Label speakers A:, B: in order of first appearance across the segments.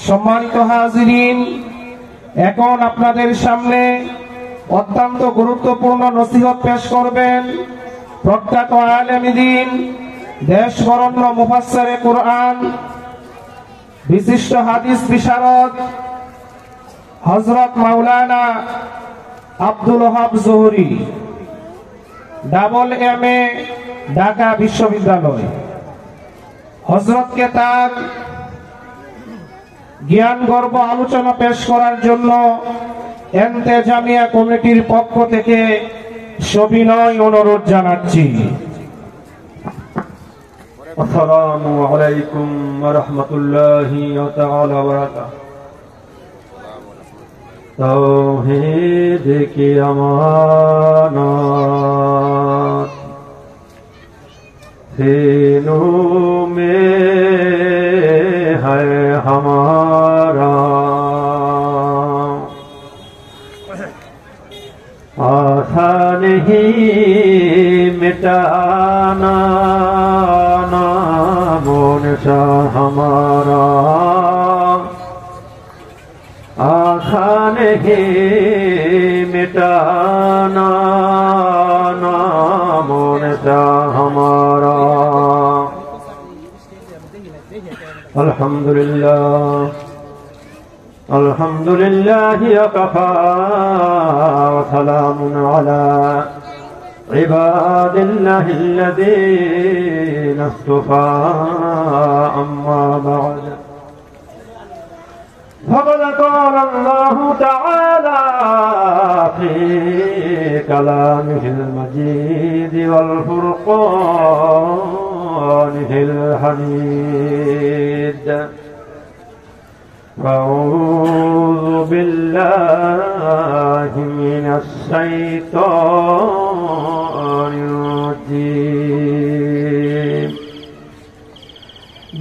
A: সম্মানিত হাজিরিন, এখন আপনাদের সামনে অত্যন্ত গুরুত্বপূর্ণ নসিহত পেশ করবেন প্রখ্যাত আলেমে দ্বীন, দেশ বরেণ্য মুফাসসিরে কুরআন, বিশিষ্ট হাদিস বিশারদ হযরত মাওলানা আব্দুল ওহাব জোহরী, AA, ঢাকা বিশ্ববিদ্যালয়। হযরতকে তার জ্ঞান গর্ব আলোচনা পেশ করার জন্য এন্তেজামিয়া কমিটির পক্ষ থেকে সবিনয় অনুরোধ জানাচ্ছি।
B: আসসালামু আলাইকুম ওয়া রাহমাতুল্লাহি ওয়া তাআলা ওয়া বারাকাতুহু। তাওহীদ কি আমানত सीनों में है हमारा, आसान ही मिटाना नामो निशान हमारा, आसान ही मिटाना नामो निशान हमारा। अल्हम्दुलिल्लाह अल्हम्दुलिल्लाह वकफा व सलामुन अला इबादिल्लाहि अल्लज़ीना इस्तफ़ा, अम्मा बअद। فقد قال الله تعالى في كلامه المجيد والفرقانه الحميد: أعوذ بالله من الشيطان الرجيم.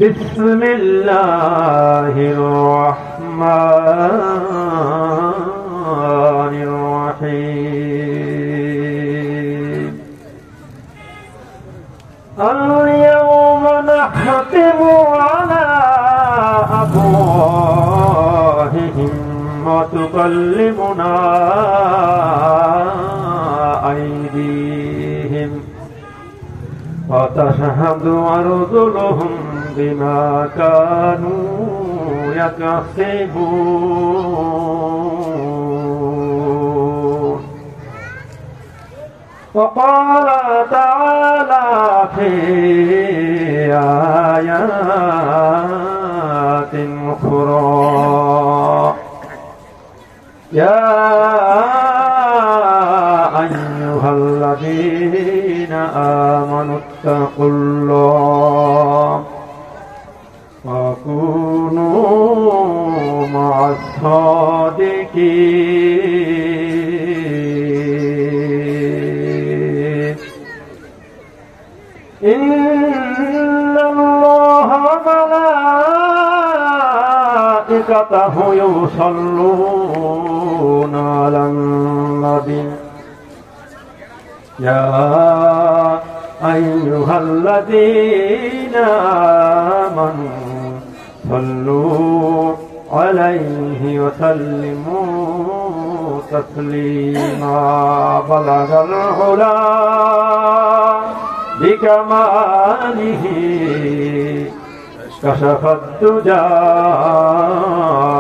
B: بسم الله الرحمن الرحيم. اليوم نختم على أفواههم وتكلمنا أيديهم وتشهد أرجلهم بما كانوا يكسبون. وقال تعالى في آيات أخرى: يا أيها الذين آمنوا اتقوا الله وكونوا مع الصادقين. إن الله وملائكته يصلون على النبي يا أيها الذين آمنوا صلوا عليه وسلموا تسليما. بلغ العلا بكماله كشف الدجى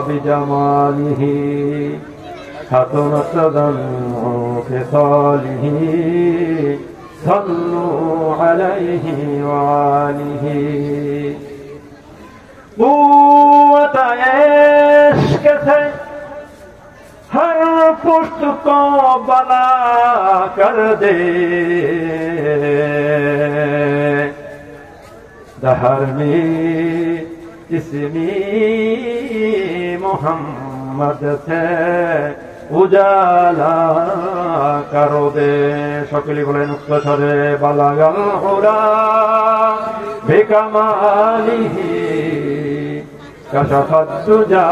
B: بجماله حسنت ذنه خصاله. صلوا عليه وآله. قوت عشق سے ہر پشت کو بلا کر دے. دہر میں اسمی محمد سے উজালা কারো দে। সকলে বলেন উচ্চস্বরে: বালাগাল হুরা বিকামালিহি কাশাফাত দুজা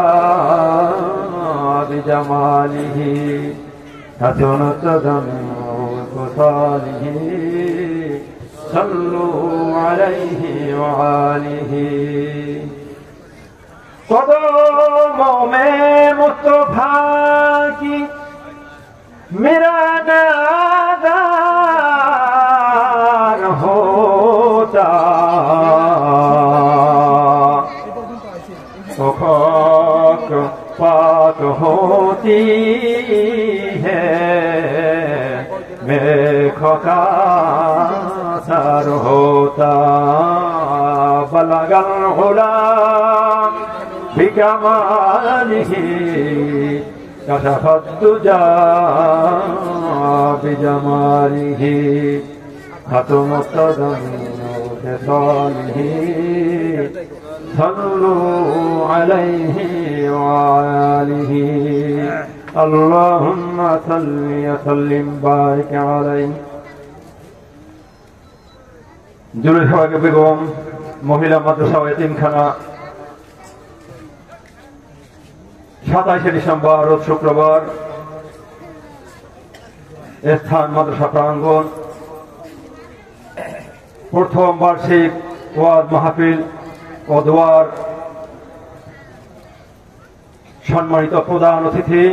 B: বিজামালিহি হাসানাত জামালিহি। সাল্লু আলাইহি ওয়া আলিহি। कदमों में मुस्तफा की मेरा नादार होता तो खाक पाक होती है मैं खता सर होता बलगल गुलाम बिकमालिही कशफ दुजा बिजमालिही खत्म तदन्नुलिही صلوا عليه وآله اللهم صل وسلم بارك عليه জুলহাগ বেগম মহিলা মাদ্রাসা ও এতিমখানা 27 ডিসেম্বর রোজ শুক্রবার স্থান মাদ্রাসা প্রাঙ্গণ প্রথম বার্ষিক ওয়াজ মাহফিল ও দোয়ার সম্মানিত প্রধান অতিথি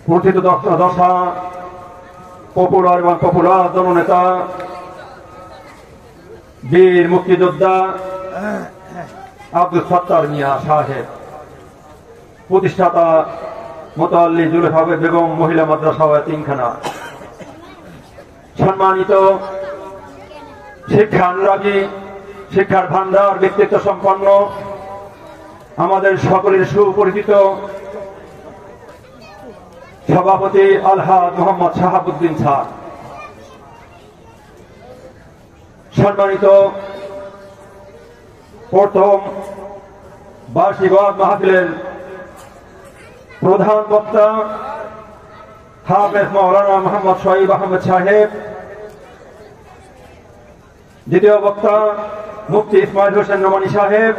B: প্রথিত দশা পপুলার এবং পপুলার জননেতা বীর মুক্তিযোদ্ধা আব্দুল সত্তার মিয়া সাহেব প্রতিষ্ঠাতা মোতাল্লি জুলহাগ বেগম মহিলা মাদ্রাসা ও এতিমখানা সম্মানিত শিক্ষানুরাগী শিক্ষার ভান্ডার ব্যক্তিত্ব সম্পন্ন আমাদের সকলের সুপরিচিত সভাপতি আলহাজ মোহাম্মদ শাহাবুদ্দিন স্যার সম্মানিত প্রথম বার্ষিক ওয়াজ মাহফিলের প্রধান বক্তা হাফেজ মাওলানা মোহাম্মদ শহীদ আহমেদ সাহেব দ্বিতীয় বক্তা মুফতি ইসমাইল হোসেন নোমানী সাহেব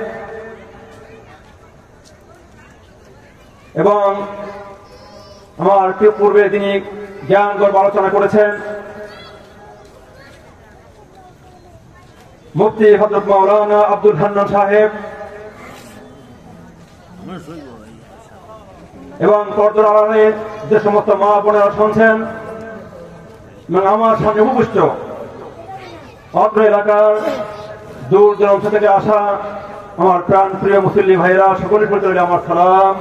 B: এবং আমার পূর্বে তিনি জ্ঞান গর্ব আলোচনা করেছেন মুফতি হযরত মাওলানা আব্দুল হান্নান সাহেব এবং পর্দার আড়ালে যে সমস্ত মা বোনেরা শুনছেন এবং আমার সামনে উপবিষ্ট অত্র এলাকার দূর দূরান্ত থেকে আসা আমার প্রাণ প্রিয় মুসল্লি ভাইরা সকলের প্রতি আমার সালাম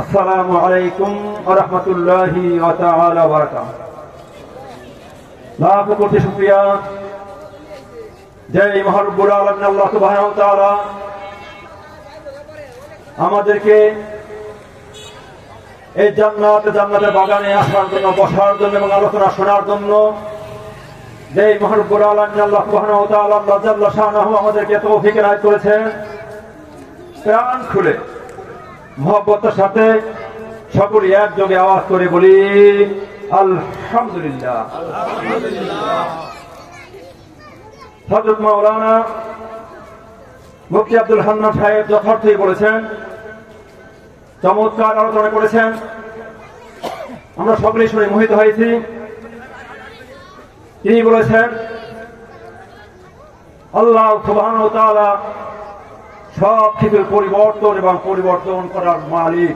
B: আসসালামু আলাইকুম ওয়া রাহমাতুল্লাহি ওয়া তাআলা ওয়া বারাকাতুহু লাখ কোটি শুকরিয়া জয় মহারব্বুল আলামিন আল্লাহ সুবহানাহু ওয়া তাআলা আমাদেরকে এই জান্নাতের বাগানে আসার জন্য বসার জন্য এবং আলোচনা শোনার জন্য যে মহারব্বুল আলামিন আল্লাহ সুবহানাহু ওয়া তাআলা আল্লাহ জাল্লা শানাহু আমাদেরকে তৌফিক এনায়েত করেছেন প্রাণ খুলে মহব্বতের সাথে সকলে একযোগে আওয়াজ করে বলি আলহামদুলিল্লাহ আলহামদুলিল্লাহ হযরত মাওলানা মুফতি আব্দুল হান্নান সাহেব যথার্থই বলেছেন চমৎকার আলোচনা করেছেন আমরা সকলেই শুনে মোহিত হয়েছি তিনি বলেছেন আল্লাহ সুবহানাহু ওয়া তাআলা সব কিছুর পরিবর্তন এবং পরিবর্তন করার মালিক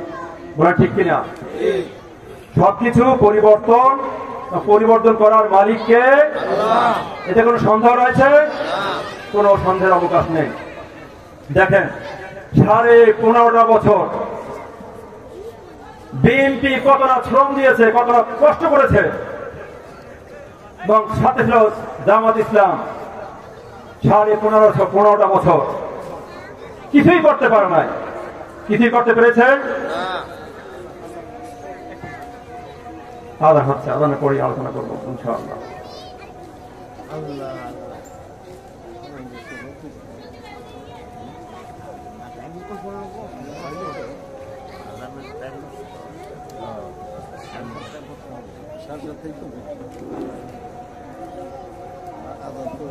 B: বলা ঠিক কিনা সবকিছু পরিবর্তন করার মালিককে এতে কোনো সন্দেহ রয়েছে কোনো সন্দেহের অবকাশ নেই দেখেন 15.5 বছর বিএনপি কতটা শ্রম দিয়েছে কতটা কষ্ট করেছে এবং সাথে ছিল জামাত ইসলাম 15.5 বছর কিছুই করতে পারে নাই কিছুই করতে পেরেছে আদান হচ্ছে আদানের পরে আলোচনা করবো ইনশাআল্লাহ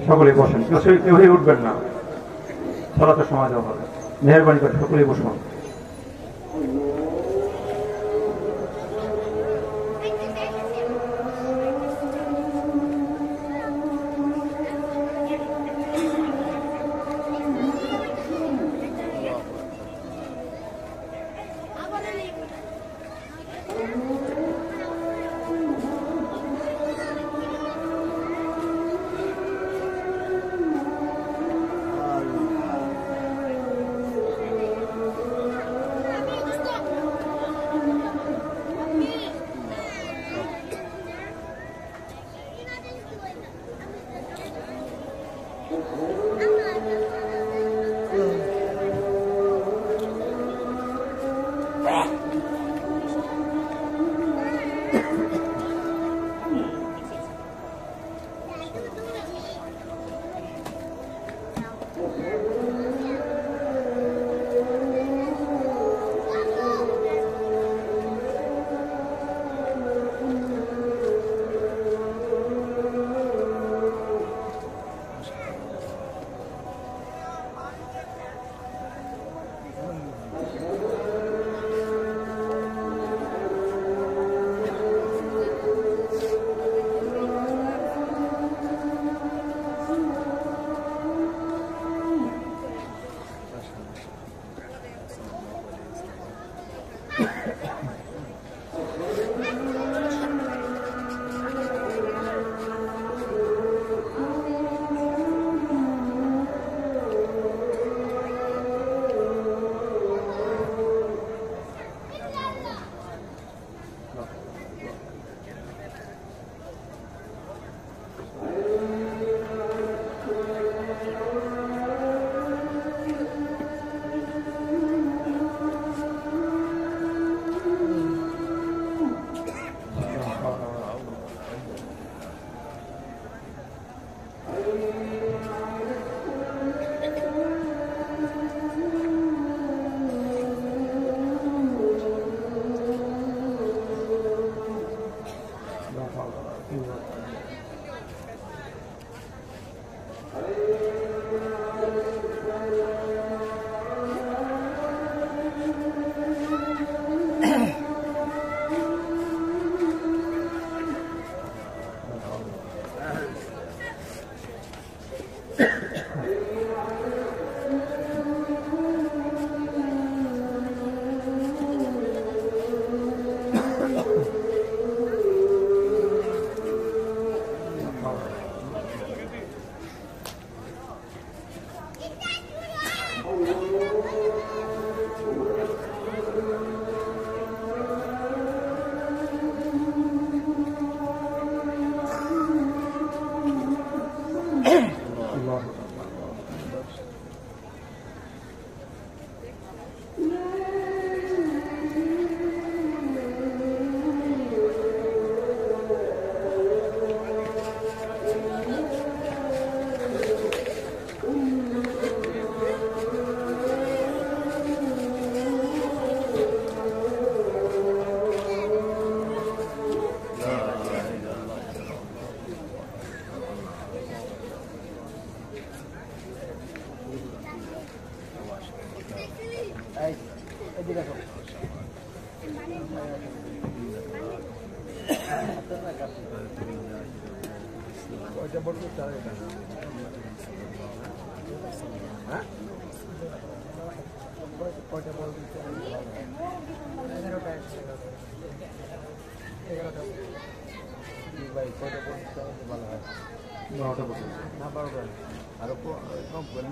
B: সকলে বসেন কেউই উঠবেন না সালাতের সময় দেওয়া হবে মেহরবানি করে সকলেই বসুন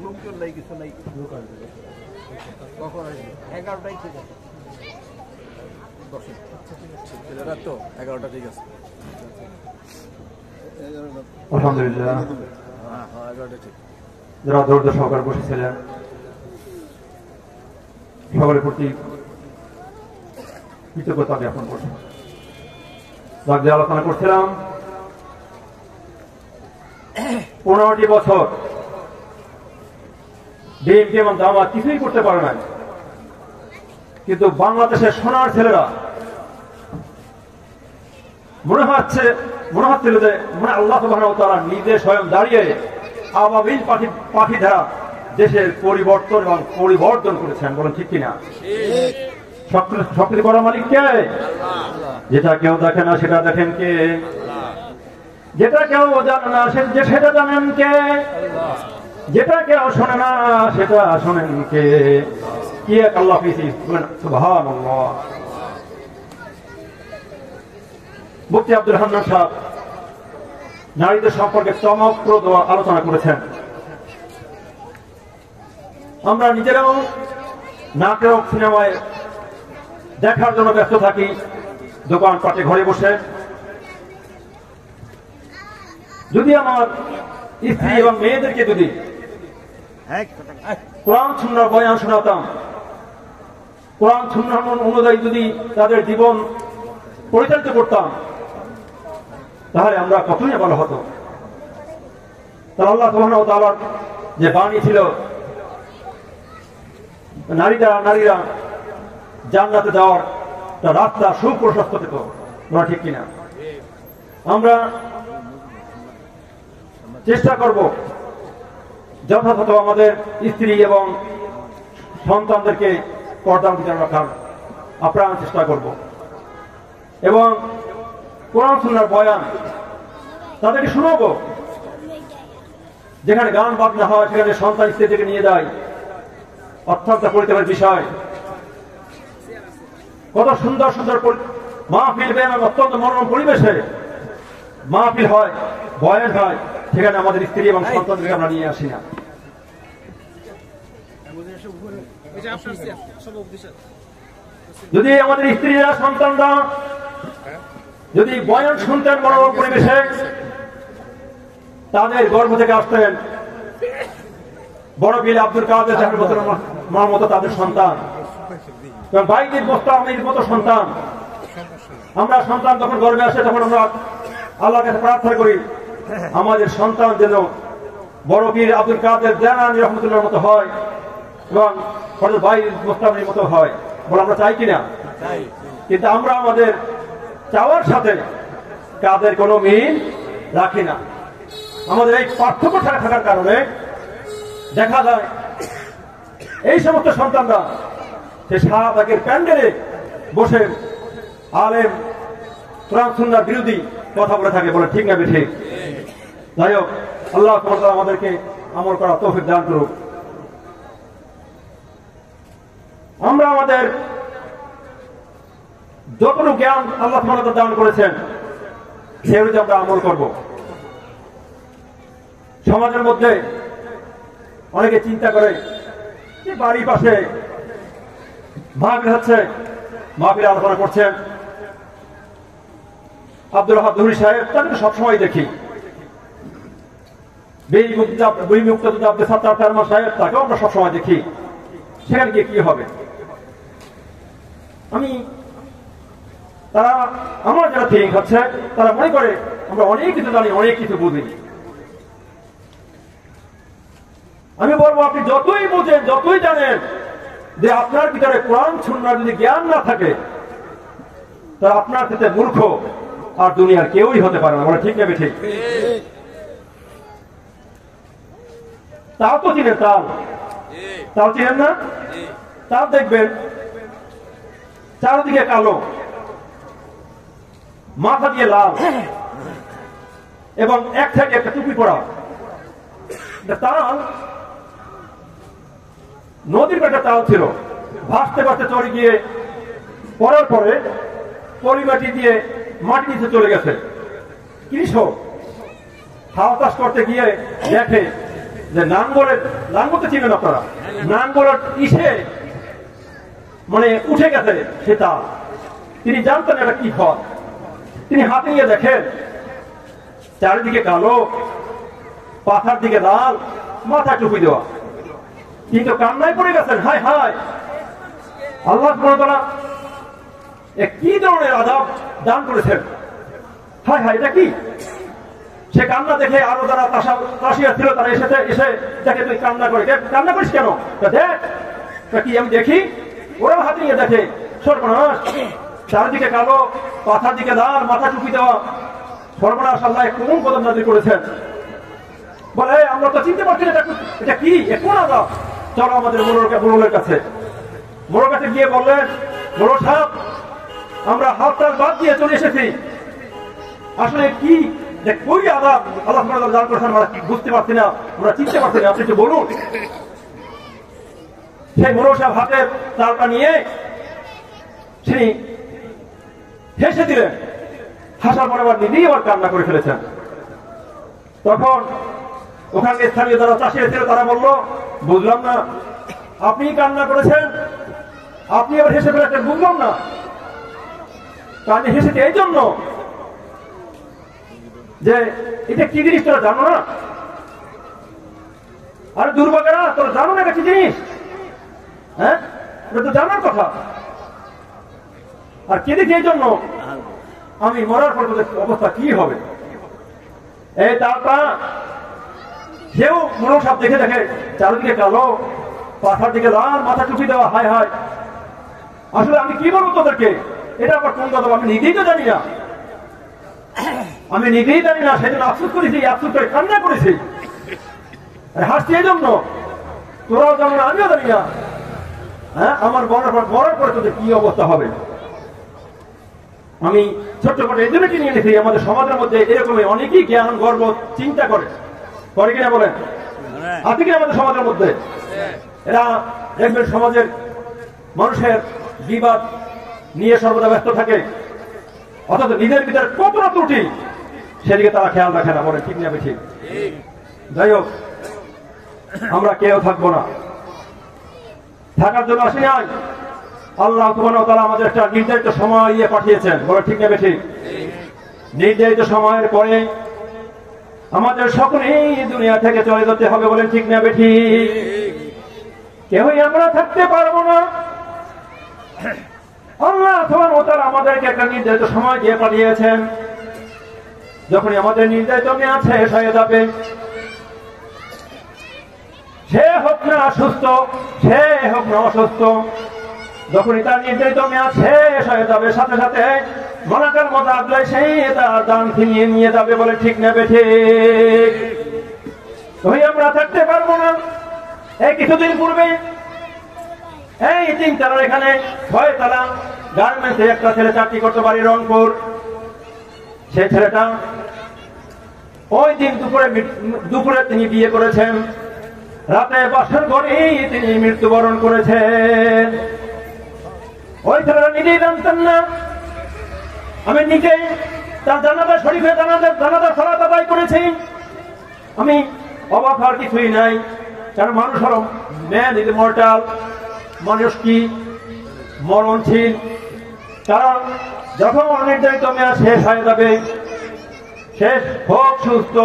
C: লোকজন নাই, কিছু নাই, কখন আসবে? 11টাই ঠিক আছে, 10 তো 11টা ঠিক আছে।
B: আলহামদুলিল্লাহ,
C: হ্যাঁ 11টা ঠিক।
B: যারা ধৈর্য সহকারে বসেছিলেন সকলের প্রতি কৃতজ্ঞতা জ্ঞাপন করছেন। যে আলোচনা করছিলাম 15টি বছর ডিএমকে এবং জামাত কিছুই করতে পারে না, কিন্তু বাংলাদেশের সোনার ছেলেরা মনে হচ্ছিল যে আল্লাহ সুবহানাহু ওয়া তাআলা নিজে স্বয়ং দাঁড়িয়ে আবাবিল পাখি দ্বারা দেশের পরিবর্তন করেছেন। বলেন ঠিক কিনা? শক্তি বড় মালিক কে? যেটা কেউ দেখে না সেটা দেখেন কে? যেটা কেউ জানে না সেটা জানেন কে? যেটা কেউ শোনে না সেটা শোনেন কে? কি এক আল্লাহ পেয়েছি, সুবহানাল্লাহ। মুফতি আব্দুল হান্নান সাহেব নারীদের সম্পর্কে চমকপ্রদ আলোচনা করেছেন। আমরা নিজেরাও নাটক সিনেমায় দেখার জন্য ব্যস্ত থাকি, দোকানপাটে ঘরে বসে। যদি আমার স্ত্রী এবং মেয়েদেরকে যদি কোরআন সুন্নাহর বয়ান শোনাতাম, কোরআন সুন্নাহ অনুযায়ী যদি তাদের জীবন পরিচালিত করতাম, তাহলে আমরা কতই ভালো হতো। তাহলে আল্লাহ সুবহানাহু ওয়া তাআলার যে বাণী ছিল, নারীরা জান্নাতে যাওয়ার রাস্তা সুপ্রশস্ত পেত, বলা ঠিক কিনা? আমরা চেষ্টা করব যথাযথ আমাদের স্ত্রী এবং সন্তানদেরকে পর্দার ভিতরে রাখার আপ্রাণ চেষ্টা করব, এবং কোরআন সুন্নাহর বয়ান তাদেরকে শোনাবো। যেখানে গান বাজনা হয় সেখানে সন্তান স্ত্রী থেকে নিয়ে যায়, অত্যন্ত পরিত্যাগের বিষয়। কত সুন্দর সুন্দর মাহফিল এবং অত্যন্ত মনোরম পরিবেশে মাহফিল হয়, বয়ান হয়, সেখানে আমাদের স্ত্রী এবং সন্তানদেরকে আমরা নিয়ে আসি না। যদি আমাদের স্ত্রীরা সন্তানরা যদি বয়ান শুনতেন মনোরম পরিবেশে, তাদের গর্ভ থেকে আসতেন বড় পীর আব্দুল কাদের মার মতো তাদের সন্তান, এবং বাইজিদ মোস্তামির মতো সন্তান। আমরা সন্তান যখন গর্ভে আসে তখন আমরা আল্লাহর কাছে প্রার্থনা করি আমাদের সন্তান যেন বড় পীর আব্দুল কাদের জালানী রহমতুল্লাহর মতো হয় এবং হযরত বাইজিদ মোস্তামির মতো হয়। বলে আমরা চাই কিনা? কিন্তু আমরা আমাদের চাওয়ার সাথে কাদের কোনো মিল রাখি না। আমাদের এই পার্থক্য থাকার কারণে দেখা যায় এই সমস্ত সন্তানরা সে শাহবাগের প্যান্ডেলে বসে আলেম কোরআন সুন্নাহর বিরোধী কথা বলে থাকে। বলে ঠিক না বেঠিক? যাই হোক, আল্লাহ সুবহানাহু ওয়া তাআলা আমাদেরকে আমল করার তৌফিক দান করুক। আমরা আমাদের যতটুকু জ্ঞান আল্লাহ সুবহানাহু ওয়া তাআলা দান করেছেন সে অনুযায়ী আমরা আমল করব। সমাজের মধ্যে অনেকে চিন্তা করে যে বাড়ির পাশে মাহফিল হচ্ছে, মাহফিল আলোচনা করছেন আব্দুল ওয়াহাব দুহরি সাহেব, তাকে সবসময় দেখি। মুক্তিযোদ্ধা আব্দুল সাত্তার ফরমান সাহেব, তাকেও আমরা সবসময় দেখি। সেখানে গিয়ে কি হবে? তারা আমার যারা ফিলিং হচ্ছে তারা মনে করে আমরা অনেক কিছু জানি, অনেক কিছু বুঝি। আমি বলবো আপনি যতই বুঝেন, যতই জানেন, যে আপনার ভিতরে কোরআন সুন্নাহর যদি জ্ঞান না থাকে তাহলে আপনার সাথে মূর্খ আর দুনিয়ার কেউই হতে পারে না। বলে ঠিক নেবে? ঠিক। তাও তো চিনেন, তাও চিনেন না? তাও দেখবেন চারদিকে কালো, মাথা দিয়ে লাল, এবং এক থেকে একটা টুপি পরা। তাল নদীর একটা তাল ছিল, ভাসতে ভাসতে চড়ে গিয়ে পড়ার পরে পরিমাটি দিয়ে মাটি নিচে চলে গেছে। কৃষক হাওয়া চাষ করতে গিয়ে দেখে যে নাঙ্গল তো চিনেন আপনারা, নাঙ্গলের ইসে মানে উঠে গেছে সে তাল। তিনি জানতেন এটা কি ফল। তিনি হাতে নিয়ে দেখেন চারিদিকে কালো, পাথার দিকে লাল, মাথা টুপি দেওয়া, কিন্তু কান্নায় পড়ে গেছেন। হায় হায়, আল্লাহ সুবহানাহু ওয়া তাআলা কি ধরনের আযাব দান করেছেন। হায় হায়, এটা কি? সে কান্না দেখে আরো যারা তাসিয়া ছিল তারা এসে দেখে তুই কান্না করে, কান্না করিস কেন? দেখ কি আমি দেখি। ওরাও হাতে নিয়ে দেখে, সর্বনাশ, চারিদিকে কালো, পাথার দিকে লাল, মাথা টুপি দেওয়া। সর্বনাশ, আল্লাহ কোন কদম নাযিল করেছেন। বলে আমরা তো চিনতে পারছি না এটা কি, কোন আযাব। চলো আমাদের মোড়লের কাছে। মোড়ল কাছে গিয়ে বললেন, মোড়ল সাহেব, আমরা হাত টাত বাদ দিয়ে চলে এসেছি, আসলে কি কই আযাব আল্লাহ সুবহানাহু ওয়া তাআলা দান করেছেন আমরা বুঝতে পারছি না, আমরা চিনতে পারছি না, আপনি একটু বলুন। সেই মোড়ল সাহেব হাতের তালটা নিয়ে তিনি হেসে দিলেন। হাসার পরে আবার নিজেই আবার কান্না করে ফেলেছেন। তখন ওখানে স্থানীয় যারা চাষিরা ছিল তারা বলল, বুঝলাম না, আপনি কান্না করেছেন, আপনি আবার হেসে ফেলেছেন, বুঝলাম না। কানে হেসেছে এই জন্য যে এটা কি জিনিস তোরা জানো না, আরে দুর্ভাগ্যরা, তোরা জানো না কিছু জিনিস? হ্যাঁ, এটা তো জানার কথা। আর কে দেখি এই জন্য আমি মরার পর তোদের অবস্থা কি হবে। এই তারটা কেউ মনো সাপ দেখে দেখে চারিদিকে কালো, পাথার দিকে লাল, মাথা টুপি দেওয়া, হায় হায়। আসলে আমি কি বলবো তোদেরকে, এটা আবার কোন কথা আমি নিজেই তো জানি না। আমি নিজেই জানি না, সেজন্য আফসোস করেছি, আফসোস করে কান্না করেছি, হাসছি এই জন্য। তোরাও জানো না, আমিও জানি না। হ্যাঁ, আমার মরার পরে তোদের কি অবস্থা হবে। আমি ছোট্ট করে এই জন্য নিয়ে নিয়েছি, আমাদের সমাজের মধ্যে এরকমই অনেকেই জ্ঞান গর্ব চিন্তা করে কিনা বলেন? আছে কিনা আমাদের সমাজের মধ্যে? এরা দেখবেন সমাজের মানুষের বিবাদ নিয়ে সর্বদা ব্যস্ত থাকে, অর্থাৎ নিজের ভিতরে কতটা ত্রুটি সেদিকে তারা খেয়াল রাখে না। বলে ঠিক না বেশি? যাই হোক, আমরা কেউ থাকবো না, থাকার জন্য আসি নাই। আল্লাহ সুবহানাহু ওয়া তাআলা আমাদের একটা নির্ধারিত সময় পাঠিয়েছেন। বলে ঠিক না বেশি? নির্ধারিত সময়ের পরে আমাদের সকলেই দুনিয়া থেকে চলে যেতে হবে। বলেন ঠিক না বেশি? কেউই আমরা থাকতে পারবো না। আল্লাহ সুবহানাহু ওয়া তাআলা আমাদেরকে একটা নির্ধারিত সময় দিয়ে পাঠিয়েছেন। যখনই আমাদের নির্ধারিত মেয়াদ শেষ হয়ে যাবে, সে হোক না সুস্থ, সে হোক না অসুস্থ, যখনই তার নির্ধারিত মেয়াদ শেষ হয়ে যাবে, সাথে সাথে মালাকার মতো আদলাই সেই তার দান ছিনিয়ে নিয়ে যাবে। বলে ঠিক না বেঠিক? তুই আমরা থাকতে পারবো না। এই কিছুদিন পূর্বে এই 3 তলার এখানে 6 তলা গার্মেন্টসে একটা ছেলে চাকরি করতে পারি, রংপুর। সেই ছেলেটা ওই দিন দুপুরে তিনি বিয়ে করেছেন, রাতে বাসর ঘরেই তিনি মৃত্যুবরণ করেছেন। ওই ছেলেরা নিজেই জানতেন না। আমি নিজে তার জানাজা শরীফে জানাজা সালাত আদায় করেছি। আমি অবাক হওয়ার কিছুই নাই, কারণ মানুষ হল ম্যান ইজ মর্টাল, মানুষ কি মরণশীল। কারণ যখন নির্ধারিত মেয়াদ শেষ হয়ে যাবে, শেষ হোক সুস্থ,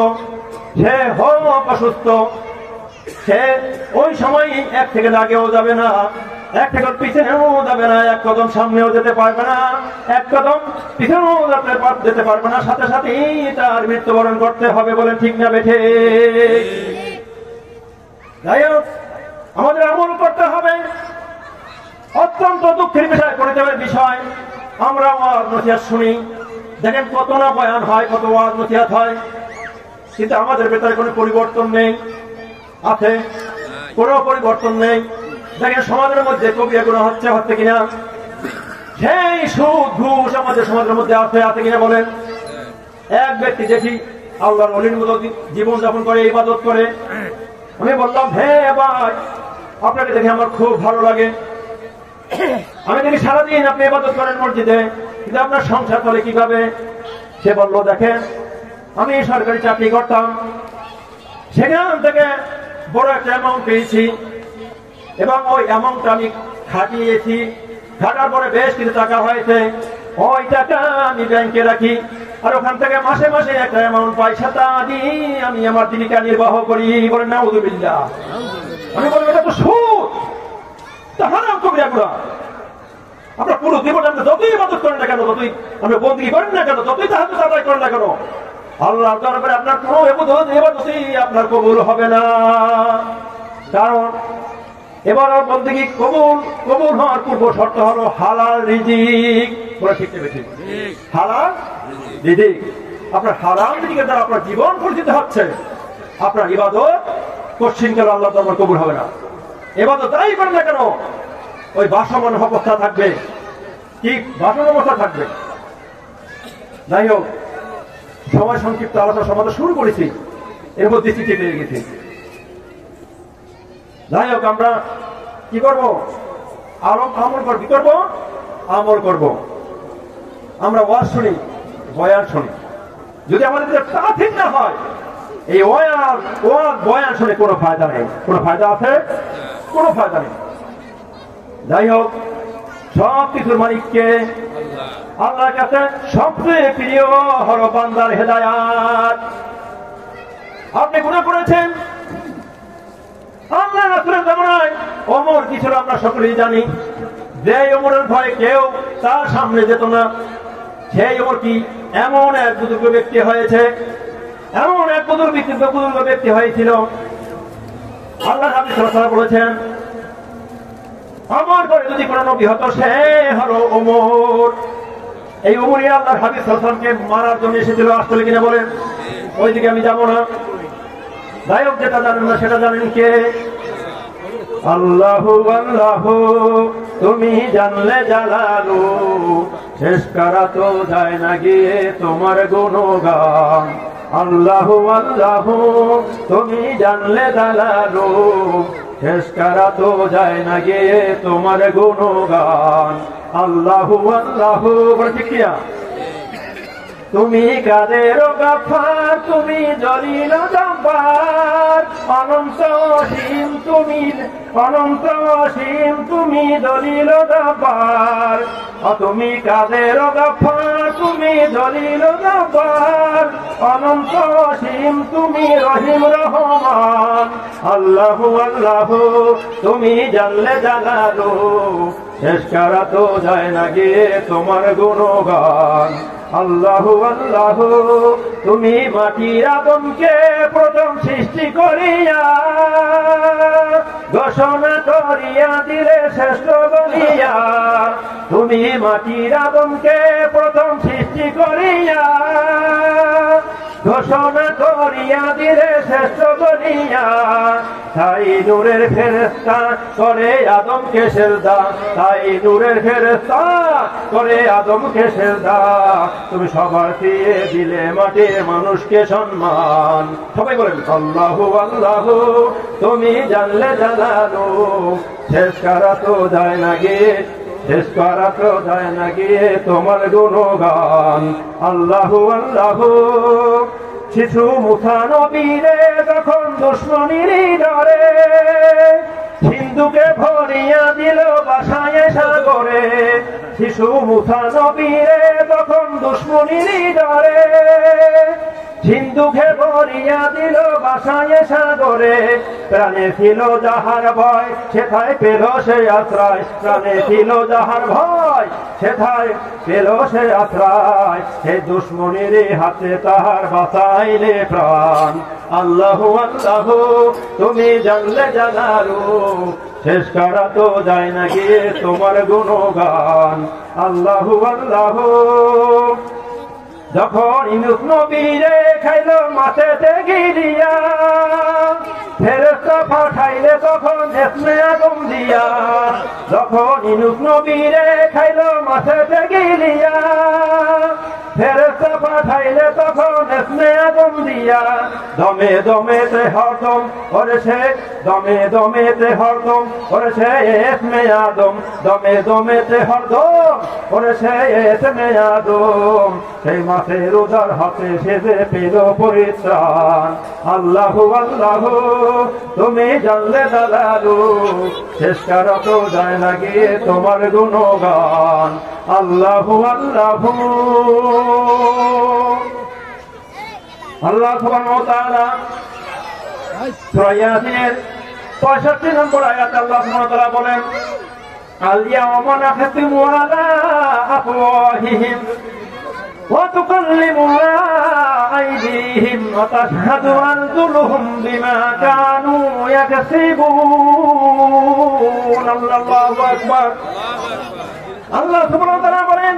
B: সে হোক অসুস্থ, সে ওই সময় এক থেকে আগেও যাবে না, এক থেকে পিছনেও যাবে না, এক কদম সামনেও যেতে পারবে না, এক কদম পিছনেও যেতে পারবে না, সাথে সাথেই তার মৃত্যুবরণ করতে হবে। বলে ঠিক না বেঠে? যাই হোক, আমাদের আমল করতে হবে। অত্যন্ত দুঃখের বিষয়, পরিতাপের বিষয়, আমরা ওয়াজ নসিহত শুনি, দেখেন কত না বয়ান হয়, কত ওয়াজ নসিহত হয়, কিন্তু আমাদের ভেতরে কোনো পরিবর্তন নেই। আছে কোনো পরিবর্তন নেই। দেখেন সমাজের মধ্যে কবিরা গুনাহ হচ্ছে কিনা? সেই সুদ ঘুষ আমাদের সমাজের মধ্যে আছে কিনা বলেন? এক ব্যক্তি দেখি আল্লাহর ওলির মতো জীবন যাপন করে, ইবাদত করে। আমি বললাম, হ্যাঁ ভাই, আপনাকে দেখে আমার খুব ভালো লাগে। আমি দেখি সারাদিন আপনি ইবাদত করেন মসজিদে, কিন্তু আপনার সংসার চলে কিভাবে? সে বলল, দেখেন আমি সরকারি চাকরি করতাম, সেখান থেকে বড় একটা অ্যামাউন্ট পেয়েছি এবং ওই অ্যামাউন্টটা আমি খাটিয়েছি, খাটার পরে বেশ কিছু টাকা হয়েছে, ওই টাকা আমি ব্যাংকে রাখি, আর ওখান থেকে মাসে মাসে একটা অ্যামাউন্ট পাই, সেটা দিয়ে আমি আমার জীবিকা নির্বাহ করি। বলেন নাউযুবিল্লাহ। আমি বলবো, এটা তো সুদ, হারাম কবিরা গুনাহ। আপনার পুরো জীবন আপনি যতই ইবাদত করেন না কেন, যতই আপনি বন্দী করেন না কেন, যতই তাহাজ্জুদ আদায় করেন না কেন, আল্লাহর দরবারে আপনার কোনো ইবাদতই আপনার কবুল হবে না। কারণ এবার বন্দেগী কবুল হওয়ার পূর্ব শর্ত হলো হালাল রিজিক। বলে ঠিক না বেঠিক? হালাল রিজিক। আপনার হারাম রিজিকের দ্বারা আপনার জীবন পরিচিত হচ্ছে, আপনার ইবাদত কঠিনকালে আল্লাহর দরবারে কবুল হবে না। ইবাদত তাই করেন না কেন, ওই ভাসমান অবস্থা থাকবে, ঠিক ভাসমান অবস্থা থাকবে। যাই হোক, সময় সংক্ষিপ্ত আলোচনা সমাধান শুরু করেছি, এর মধ্যে চিঠি পেয়ে গেছি। যাই হোক, আমরা কি করবো? আমল করব। কি করবো? আমল করব। আমরা ওয়াজ শুনি, বয়ান শুনি, যদি আমাদের তা ঠিক না হয়, এই ওয়াজ বয়ান শুনে কোনো ফায়দা নেই। কোনো ফায়দা আছে? কোনো ফায়দা নেই। যাই হোক, সব কিছুর মালিককে, আল্লাহর কাছে সবচেয়ে প্রিয় হলো বান্দার হেদায়াত। আপনি গুনাহ করেছেন, ওমর কি ছিল আমরা সকলেই জানি। যে ওমরের ভয়ে কেউ তার সামনে যেত না, সেই ওমর কি এমন এক বুজুর্গ ব্যক্তি হয়েছে, এমন এক বুজুর্গ ব্যক্তি হয়েছিল। আল্লাহ হাবিব সাল্লাল্লাহু আলাইহি ওয়াসাল্লাম বলেছেন, আমার পরে যদি কোনো নবী হতো সে হলো ওমর। এই ওমরই আল্লাহর হাবিব সাল্লাল্লাহু আলাইহি ওয়াসাল্লামকে মারার জন্য এসেছিল, আসলে কিনা বলেন? ওইদিকে আমি যাব না। যাই হোক, যেটা জানেন না সেটা জানেন কে? আল্লাহু আল্লাহু তুমি জানলে জালালু, শেষ করা তো যায় না গিয়ে তোমার গুণগান। আল্লাহু আল্লাহু তুমি জানলে জালালু, শেষ করা তো যায় না গিয়ে তোমার গুণগান। আল্লাহু আল্লাহু বলে ঠিক কিনা? তুমি কাদের গাফার, তুমি জলিল জব্বার, অনন্ত অসীম তুমি, অনন্ত অসীম তুমি জলিল জব্বার। তুমি কাদের গাফার, তুমি জলিল জব্বার, অনন্ত অসীম তুমি রহিম রহমান। আল্লাহু আল্লাহু তুমি জানলে জালালু, শেষ করা তো যায় না গিয়ে তোমার গুণগান। আল্লাহু আল্লাহু তুমি মাটির আদমকে প্রথম সৃষ্টি করিয়া ঘোষণা করিয়া দিলে শ্রেষ্ঠ বলিয়া। তুমি মাটির আদমকে প্রথম সৃষ্টি করিয়া ঘোষণা করিয়া দিলে শ্রেষ্ঠ বলিয়া। তাই নূরের ফেরেশতা করে আদমকে সেজদা, তাই নূরের ফেরেশতা করে আদমকে সেজদা। তুমি সবার দিয়ে দিলে মাটির মানুষকে সম্মান। সবাই বলেন আল্লাহু আল্লাহু তুমি জানলে জালালু, শেষ করা তো যায় না গিয়ে, শেষ করা তো যায় না গিয়ে তোমার গুণগান। আল্লাহু আল্লাহু শিশু মুসা নবীরে যখন দুশ্মনীর ডরে সিন্ধুকে ভরিয়া দিল বাসায় সাগরে। শিশু মুসা নবীরে যখন দুশ্মনীর ডরে সিন্ধুকে ভরিয়া দিল বাসায় সাগরে। প্রাণে ছিল যাহার ভয় সেথায় পেল সে আশ্রয়, প্রাণে ছিল যাহার ভয় সেথায় পেল সে আশ্রয়। সে দুশ্মনীর হাতে তাহার বাঁচাইলে প্রাণ। আল্লাহু আল্লাহু তুমি জানলে জালালু, শেষ করা তো যায় না গিয়ে তোমার গুণগান। আল্লাহু আল্লাহু যখন ইউনুস নবীরে খাইল মাছেতে গিলিয়া, ফেরেশতা পাঠাইলে তখন এসমে আদম দিয়া। যখন ইউনুস নবীরে খাইল মাছেতে গিলিয়া, ফেরেশতা পাঠাইলে তখন এসমে আদম দিয়া। দমে দমেতে হরদম ওরে সে, দমে দমেতে হরদম ওরে সে এসমে আদম, দমে দমেতে হরদম ওরে সে এসমে আদম। সেই মাছের উদার হাতে সেজে পেল পরিত্রাণ। আল্লাহু আল্লাহু তুমি জানলে জালালু, শেষ করা তো যায় না গিয়ে তোমার গুণগান। আল্লাহু আল্লাহু আল্লাহ সুবহানাহু ওয়া তাআলা সূরা ইয়াসিনের 65 নম্বর আয়াতে আল্লাহ সুবহানাহু ওয়া তাআলা বলেন, আল ইয়াওমা নাখতিমু আলা আফওয়াহিহিম ওয়া তুকাল্লিমুনা আইদিহিম ওয়া তাশহাদু আরজুলুহুম বিমা কানু ইয়াকসিবুন। আল্লাহু আকবার। আল্লাহ সুবহানাহু ওয়া তাআলা বলেন,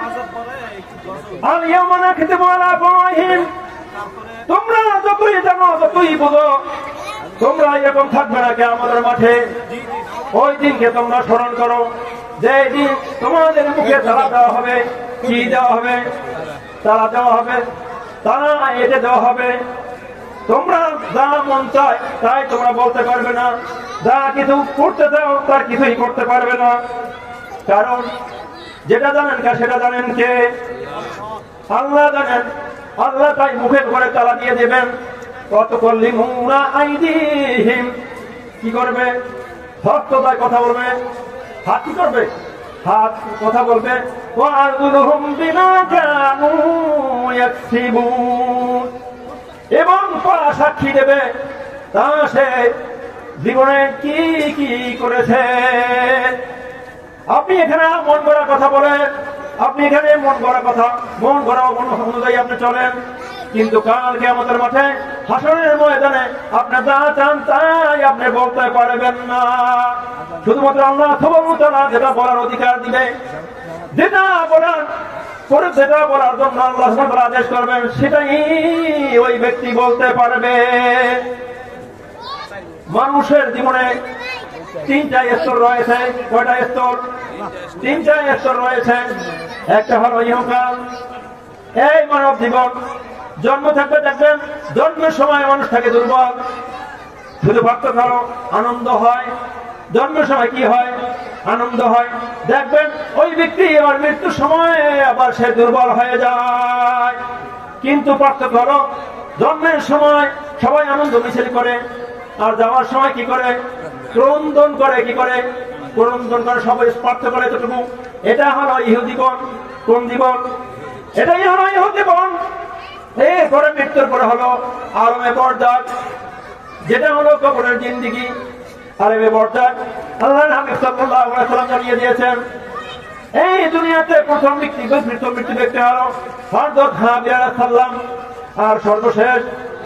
B: আল ইয়াওমা নাখতিমু আলা আফওয়াহিহিম, তোমরা যতই জানো যতই বুঝো তোমরা এরকম থাকবে না কিয়ামতের মাঠে। ওই দিনকে তোমরা স্মরণ করো, যে দিন তোমাদের মুখে তালা দেওয়া হবে। কি দেওয়া হবে? তালা দেওয়া হবে, তালা এটে দেওয়া হবে। তোমরা যা মন চায় তাই তোমরা বলতে পারবে না, যা কিছু করতে চাও তার কিছুই করতে পারবে না। কারণ যেটা জানেন কে, সেটা জানেন কে? আল্লাহ জানেন। আল্লাহ তাই মুখের ঘরে তালা দিয়ে দেবেন। কত করলি মুনা আইদিহিম, কি করবে? হস্তদায় কথা বলবে, হাত কি করবে? হাত কথা বলবে। ওয়া আরজুলুহুম বিমা কানু ইয়াকসিবুন, এবং পা সাক্ষী দেবে তা সে জীবনে কি কি করেছে। আপনি এখানে মন গড়া কথা বলেন, আপনি এখানে মন গড়া অনুযায়ী আপনি চলেন, কিন্তু কাল কিয়ামতের মাঠে হাসরের ময়দানে আপনি যা চান তাই আপনি বলতে পারবেন না। শুধুমাত্র আল্লাহ সুবহানাহু ওয়া তাআলা যেটা বলার অধিকার দিবে, যেটা বলার জন্য আল্লাহ সুবহানাহু ওয়া তাআলা আদেশ করবেন, সেটাই ওই ব্যক্তি বলতে পারবে। মানুষের জীবনে তিনটা স্তর রয়েছে। কয়টা স্তর? তিনটা স্তর রয়েছে। একটা হলো ইহকাল। এই মানব জীবন জন্ম থাকবে, দেখবেন জন্মের সময় মানুষ থাকে দুর্বল, শুধু ভাবতে পারো আনন্দ হয়। জন্মের সময় কি হয়? আনন্দ হয়। দেখবেন ওই ব্যক্তি আবার মৃত্যুর সময় আবার সে দুর্বল হয়ে যায়। কিন্তু পার্থক্য হলো জন্মের সময় সবাই আনন্দ মিছিল করে, আর যাওয়ার সময় কি করে? ক্রন্দন করে। কি করে? ক্রন্দন করে। সবাই পার্থক্য করে এতটুকু। এটা হলো ইহ জীবন। কোন জীবন? এটাই হলো ইহ জীবন। এরপরে মৃত্যুর পরে হলো আলমে বরজাক, যেটা হলো কবরের জিন্দেগি। আলমে বরজাক আল্লাহর হাবিব সাল্লাল্লাহু আলাইহি ওয়াসাল্লাম জানিয়ে দিয়েছেন, এই দুনিয়াতে প্রথম মৃত্যু দেখতে হলো হযরত হাবিব আলাইহিস সালাম, আর সর্বশেষ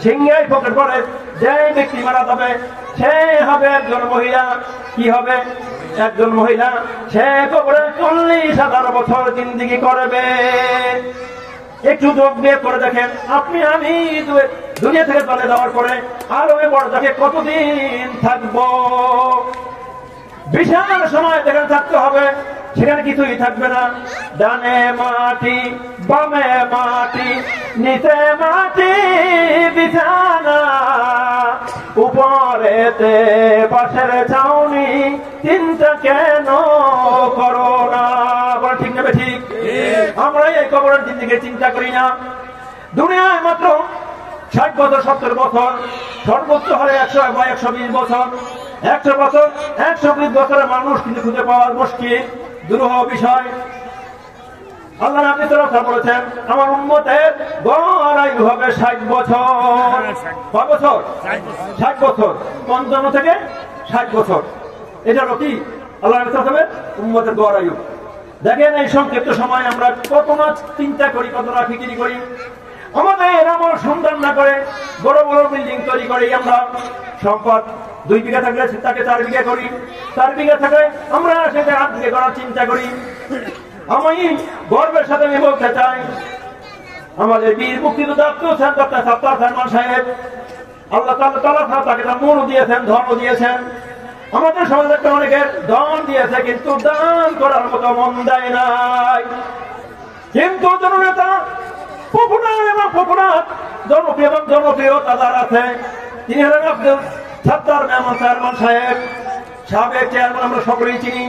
B: সিংহাই পকেট পড়ে যে ব্যক্তি মারা যাবে সে হবে একজন মহিলা। কি হবে? একজন মহিলা। সে কবরে 40,000 বছর জিন্দেগি করবে। একটু যোগ দিয়ে করে দেখেন, আপনি আমি দুনিয়া থেকে চলে যাওয়ার পরে আলমে বরজাকে কতদিন থাকবো? বিশাল সময় যেখানে থাকতে হবে সেখানে কিছুই থাকবে না। ডানে মাটি, বামে মাটি, নিচে মাটি বিছানা, উপরেতে পাশের ছাউনি, চিন্তা কেন করো না? বলে ঠিক নেবে? ঠিক। আমরা এই কবরের জিন্দেগি চিন্তা করি না। দুনিয়ায় মাত্র 60 বছর, 70 বছর, সর্বোচ্চ হলে 100 বা 120 বছর। 100 বছর, 120 বছরের মানুষ কিন্তু খুঁজে পাওয়া মুশকিল, দুরূহ বিষয়। আল্লাহ নবী সাল্লাল্লাহু আলাইহি ওয়াসাল্লাম বলেছেন, আমার উম্মতের গড় আয়ু হবে 60 বছর। কত বছর? 60 বছর। 55 থেকে 60 বছর। এটা হলো কি? আল্লাহ নবী সাল্লাল্লাহু আলাইহি ওয়াসাল্লামের উম্মতের গড় আয়ু। দেখেন এই সংক্ষিপ্ত সময় আমরা কত না চিন্তা করি, কত না ফিকিরি করি। আমাদের আমল সন্ধান না করে বড় বড় বিল্ডিং তৈরি করি আমরা। সম্পদ 2 বিঘা থাকলে তাকে 4 বিঘা করি, 4 বিঘা থাকলে আমরা সেটা 8 বিঘা করার চিন্তা করি। আমি গর্বের সাথে আমি বলতে চাই, আমাদের বীর মুক্তিযোদ্ধা সাত্তার সালমান সাহেব, আল্লাহ তাআলা তাকে মন দিয়েছেন, ধর্ম দিয়েছেন। আমাদের সমাজে অনেকের দান দিয়েছে, কিন্তু দান করার মতো মন দেয় নাই। কিন্তু জননেতা জনপ্রিয়তা যার আছে, তিনি হলেন আব্দুল সাত্তার সালমান সাহেব, সাবেক চেয়ারম্যান, আমরা সকলেই চিনি।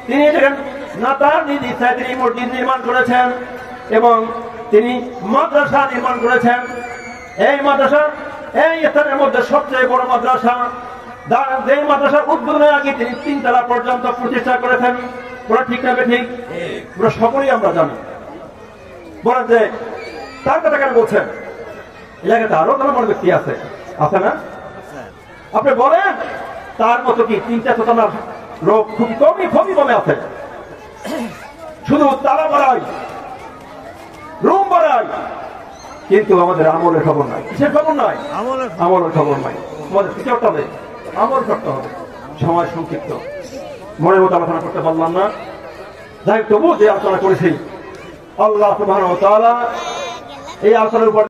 B: তিনি দেখেন না তার নিজ ইচ্ছায় তিনি মসজিদ নির্মাণ করেছেন এবং তিনি মাদ্রাসা নির্মাণ করেছেন। এই মাদ্রাসা এই স্থানের মধ্যে সবচেয়ে বড় মাদ্রাসা। যে মাদ্রাসার উদ্বোধনের আগে তিনি 3 তলা পর্যন্ত প্রতিষ্ঠা করেছেন। বলে ঠিক না? ঠিক। আমরা সকলেই আমরা জানি। বলেন যে তার কথা কেন বলছেন? এলাকাতে আরো ধর্মের ব্যক্তি আছে, আছে না? আপনি বলেন তার মতো কি 3টা চেতনার লোক খুব খুবই কমে আছে। শুধু তারা বাড়ায়, রুম বাড়ায়, কিন্তু আমাদের আমলের খবর নাই। কিসের খবর নাই? আমলের খবর নাই। আমাদের কি করতে হবে? আমল করতে হবে। সময় সংক্ষিপ্ত, মনের মতো আলোচনা করতে পারলাম না। যাই তবু যে আলোচনা করেছি, আল্লাহ সুবহানাহু ওয়া তাআলা এই আলোচনার উপর